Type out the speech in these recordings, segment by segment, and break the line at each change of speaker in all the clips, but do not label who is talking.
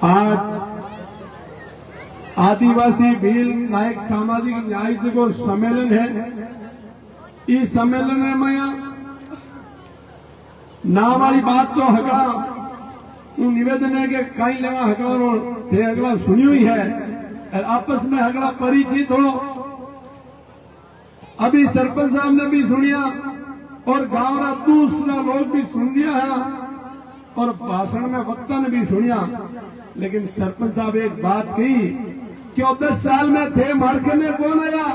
आज आदिवासी भील नायक सामाजिक न्याय जो सम्मेलन है, इस सम्मेलन में मैं ना वाली बात तो हगड़ा निवेदन है कि कई लेवा हगड़ा थे हगड़ा सुनी हुई है और आपस में हगड़ा परिचित हो। अभी सरपंच साहब ने भी सुनिया और गांव का दूसरा लोग भी सुन लिया है और भाषण में वक्ता ने भी सुनिया। लेकिन सरपंच साहब एक बात कही कि 10 साल में थे मारकने कौन आया?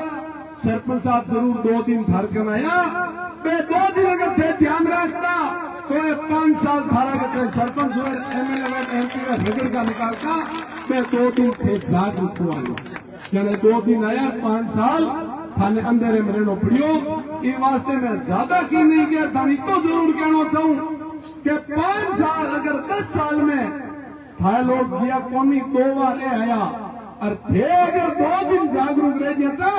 सरपंच साहब जरूर 2 दिन थारकन आया। मैं 2 दिन अगर थे ध्यान रखता तो ये 5 साल थारा के सरपंच एमएलए एमपी का नगर का निकालता। मैं 2 दिन थे जागरूक हुआ जने 2 दिन आया 5 साल थाने अंधेरे में रहना पड़ियो। इन वास्ते मैं ज्यादा की नहीं किया थानी तो जरूर कहना चाहूं कि 5 साल अगर 10 साल में था लोग गया कौनी 2 बार आया और थे अगर 2 दिन जागरूक रह जाता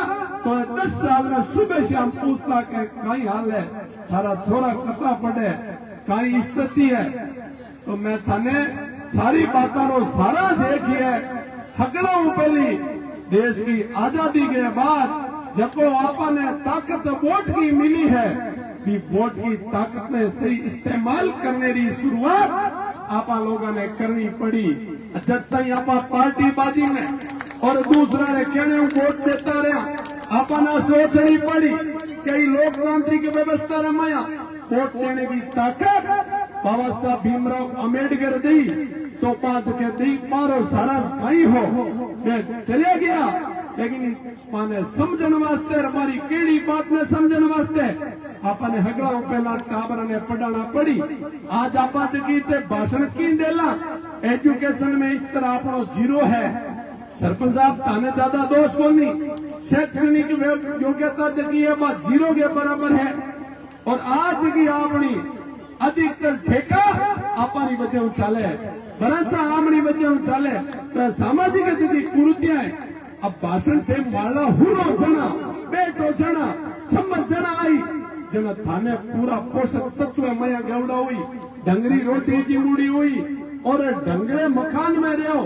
तो 10 साल में सुबह शाम पूछता कि कई हाल है थारा छोरा कतरा पड़े कई स्थिति है। तो मैं थाने सारी बातों को सारा से किया हकड़ा पहली देश की आजादी के बाद जब आपने ताकत वोट की मिली है कि वोट की ताकत में सही इस्तेमाल करने की शुरुआत आप लोगों ने करनी पड़ी। जब तक आप पार्टी बाजी में और दूसरा ने कहने वोट देता रहा आपने सोचनी पड़ी कई लोकतांत्रिक व्यवस्था रमाया वोट देने की ताकत बाबा साहब भीमराव अम्बेडकर दी तो 5 के दी मारो सारा भाई हो मैं चले गया। लेकिन माने समझने वास्ते हमारी केड़ी बात ने समझने वास्ते आपने हगड़ा पहला टाबर ने पढ़ाना पड़ी। आज आप भाषण की देला एजुकेशन में इस तरह अपना 0 है। सरपंच साहब ताने ज्यादा दोष को नहीं शैक्षणिक योग्यता जगी है 0 के बराबर है और आज की अपनी अधिकतर ठेका अपनी वजह चाले भरोसा आमनी वजह चाले तो सामाजिक जगी कुरुतियां है। अब भाषण थे माला हुरो जना बेटो जना समझ जना आई जना थाने पूरा पोषक तत्व मया गवड़ा हुई डंगरी रोटी जी उड़ी हुई और डंगरे मकान में रहो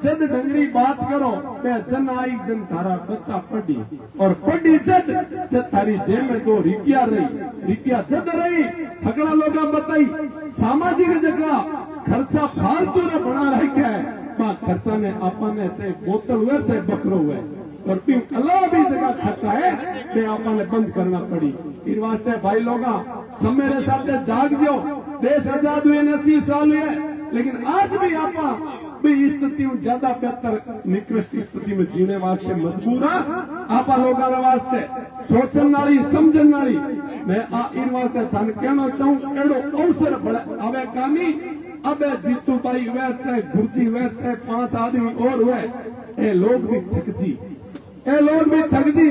जद डंगरी बात करो मैं जन आई जन थारा बच्चा पढ़ी और पढ़ी जद थारी जेब में 2 रुपया जद रही हगड़ा लोग बताई सामाजिक जगह खर्चा फालतू ने बना रखा है खर्चा ने आपने चाहे बोतल हुए चाहे बकरो हुए और अलावा भी जगह खर्चा है कि आपने बंद करना पड़ी। इन वास्ते भाई लोग मेरे साथ जाग दो देश आजाद हुए 80 साल हुए लेकिन आज भी आप स्थिति ज्यादा बेहतर निकृष्ट स्थिति में जीने वास्ते मजबूर आप लोगों वास्ते सोचने वाली समझने वाली मैं इन वास्ते थाने कहना चाहूं एड़ो अवसर आवे कामी अब जीतू भाई हुए चाहे गुरजी हुए चाहे 5 आदमी और हुए ये लोग भी ठग जी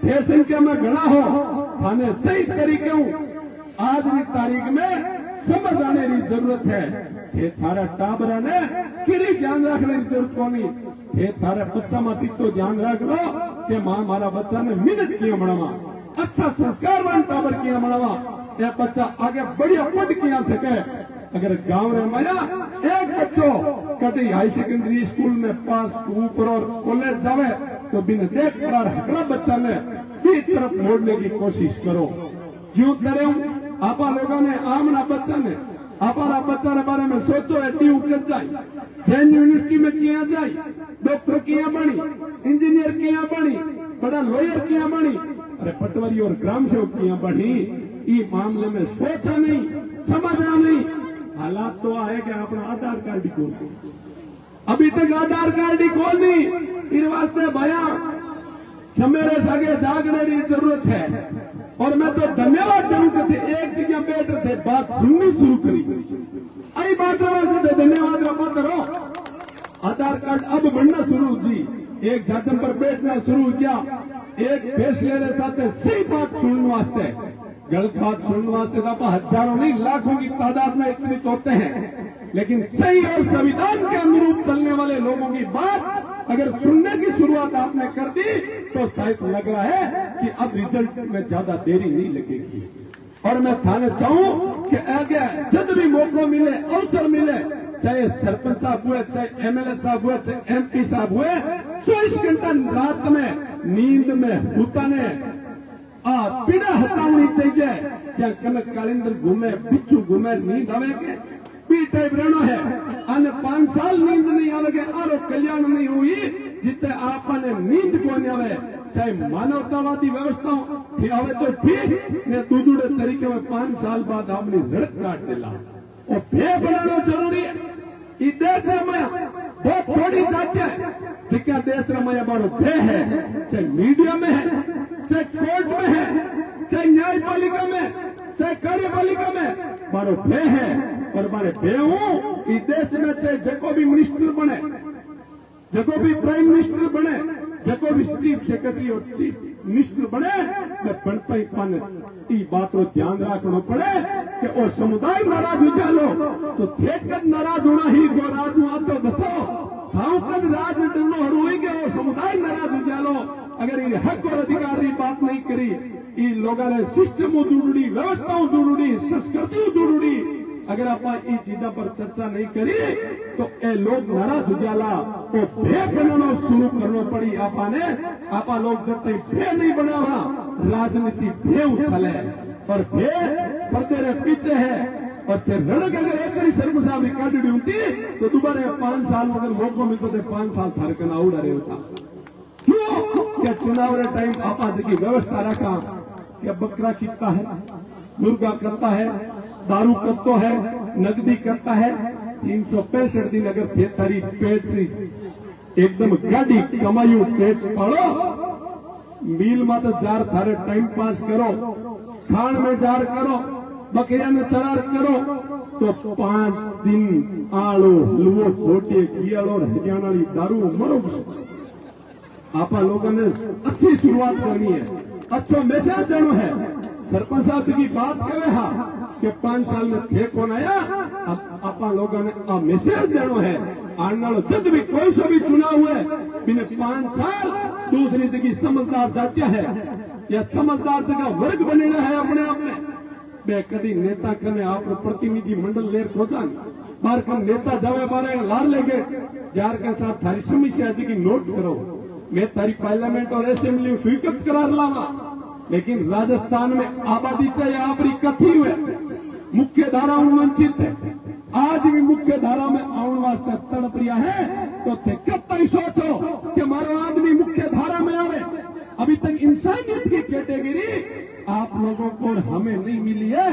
ये संख्या में घना हो थाने सही तरीके आज की तारीख में समझ आने की जरूरत है ये थारा टाबरा ने किरी ध्यान रखने की जरूरत को नहीं ये थारे बच्चा में तो ध्यान रख लो कि मां मारा बच्चा ने मिनट किया बनावा अच्छा संस्कारवान टाबर किया बनावा यह बच्चा आगे बढ़िया पढ़ किया सके। अगर गांव में माया एक बच्चों कभी हाई सेकेंडरी स्कूल में पास ऊपर और कॉलेज जावे तो बिन देख कर हकड़ा बच्चा ने भी तरफ मोड़ने की कोशिश करो क्यों करे आप लोगों ने आमना बच्चा ने हमारा बच्चा के बारे में सोचो ड्यू कर जाए जैन यूनिवर्सिटी में किया जाए डॉक्टर किया बनी इंजीनियर किया बनी बड़ा लॉयर किया बनी अरे पटवारी और ग्राम सेवक किया बनी ये मामले में सोचा नहीं समझा नहीं। हालात तो है कि अपना आधार कार्ड ही खोल अभी तक आधार कार्ड ही खोल नहीं इन वास्ते भैया मेरे आगे जागने की जरूरत है और मैं तो धन्यवाद दूं कि एक जगह बैठ थे बात सुननी शुरू करी आई बात थे धन्यवाद मत करो। आधार कार्ड अब बनना शुरू जी एक जातम पर बैठना शुरू किया एक फैसले के साथ सही बात सुनने वास्ते गलत बात सुनने वास्ते तो आप हजारों नहीं लाखों की तादाद में एकत्रित होते हैं लेकिन सही और संविधान के अनुरूप चलने वाले लोगों की बात अगर सुनने की शुरुआत आपने कर दी तो शायद लग रहा है कि अब रिजल्ट में ज्यादा देरी नहीं लगेगी। और मैं थाने चाहूं कि आगे जब भी मौका मिले अवसर मिले चाहे सरपंच साहब हुए, चाहे एमएलए साहब हुए, चाहे एमपी साहब हुए, 24 घंटा रात में नींद में हुताने पीड़ा हटावनी चाहिए। ज्યાં कनक कालिंदर घूमे, बिच्छू घूमे, नींद आवे के पी टाइप रहनो है। અને 5 साल नींद नहीं आवे के आरो कल्याण नहीं हुई जिते आपने नींद को नहीं आवे। चाहे मानवतावादी व्यवस्थाओं थी आवे तो ठीक ने दूधुड़े तरीके में 5 साल बाद आपने रड़क काट देला और भे बनाना जरूरी है। ई देश में बहुत थोड़ी जाति है जिसका देश में हमारो भे है, चाहे मीडिया में है, चाहे कोर्ट में है, चाहे न्यायपालिका में, चाहे कार्यपालिका में मारो भे है। और मारे भे हूं इस देश में चाहे जको भी मिनिस्टर बने, जको भी प्राइम मिनिस्टर बने, जको भी चीफ सेक्रेटरी और चीफ मिनिस्टर बने, मैं बनपाई पान ई बात को ध्यान रखना पड़े कि वो समुदाय नाराज हो जालो तो देखकर नाराज होना ही गो राज आतो बताओ हाँ कद राज डरनो हरोएंगे वो समुदाय नाराज हो जालो। अगर इन हक और अधिकार की बात नहीं करी, इन लोगों ने सिस्टमों जुड़ी, व्यवस्थाओं जुड़ी, संस्कृतियों जुड़ी, अगर आप इन चीजों पर चर्चा नहीं करी तो ये लोग नाराज हो जाला। वो भे बनाना शुरू करना पड़ी आपने। आप लोग जब तक भे नहीं बनावा राजनीति भे उछले और भे पर्दे रे पीछे है। और फिर रड़क अगर एक बारी सरपंच साहब काटी होती तो दोबारा 5 साल अगर मौका मिलता तो 5 साल थारे कना उड़ा रहे होता। क्यों क्या चुनाव रे टाइम आपा की व्यवस्था रखा क्या बकरा कितना है, मुर्गा करता है, दारू करता है, नकदी करता है। 365 दिन अगर थे तारी पेट एकदम गाड़ी कमायू पेट पाड़ो, मील में तो जार थारे टाइम पास करो, खान में जार करो, बकरिया में चरार करो तो 5 दिन आड़ो लुओ खोटे कियाड़ो हरियाणा दारू मरो। आपा लोगों ने अच्छी शुरुआत करनी है, अच्छा मैसेज देना है। सरपंच साहब की बात करे हा कि 5 साल में थे कौन आया, आपा लोगों ने आ मैसेज देना है। आने जब भी कोई सा भी चुनाव हुए बिना 5 साल दूसरी जगह समझदार जाती है या समझदार जगह वर्ग बनेगा है अपने आप में। बे कदी नेता कने आप प्रतिनिधि मंडल लेर खोजान बार का नेता जावे बारे लार लेके जार के साथ थारी समस्या जी की नोट करो, मैं तारी पार्लियामेंट और असेंबली स्वीकृत करार लावा। लेकिन राजस्थान में आबादी चाहे आपरी कथी हुए मुख्य धारा में वंचित है, आज भी मुख्य धारा में आने वास्ते तड़प रिया है तो थे कब तक सोचो कि हमारा आदमी मुख्य धारा में आवे। अभी तक इंसानियत की कैटेगरी आप लोगों को और हमें नहीं मिली है।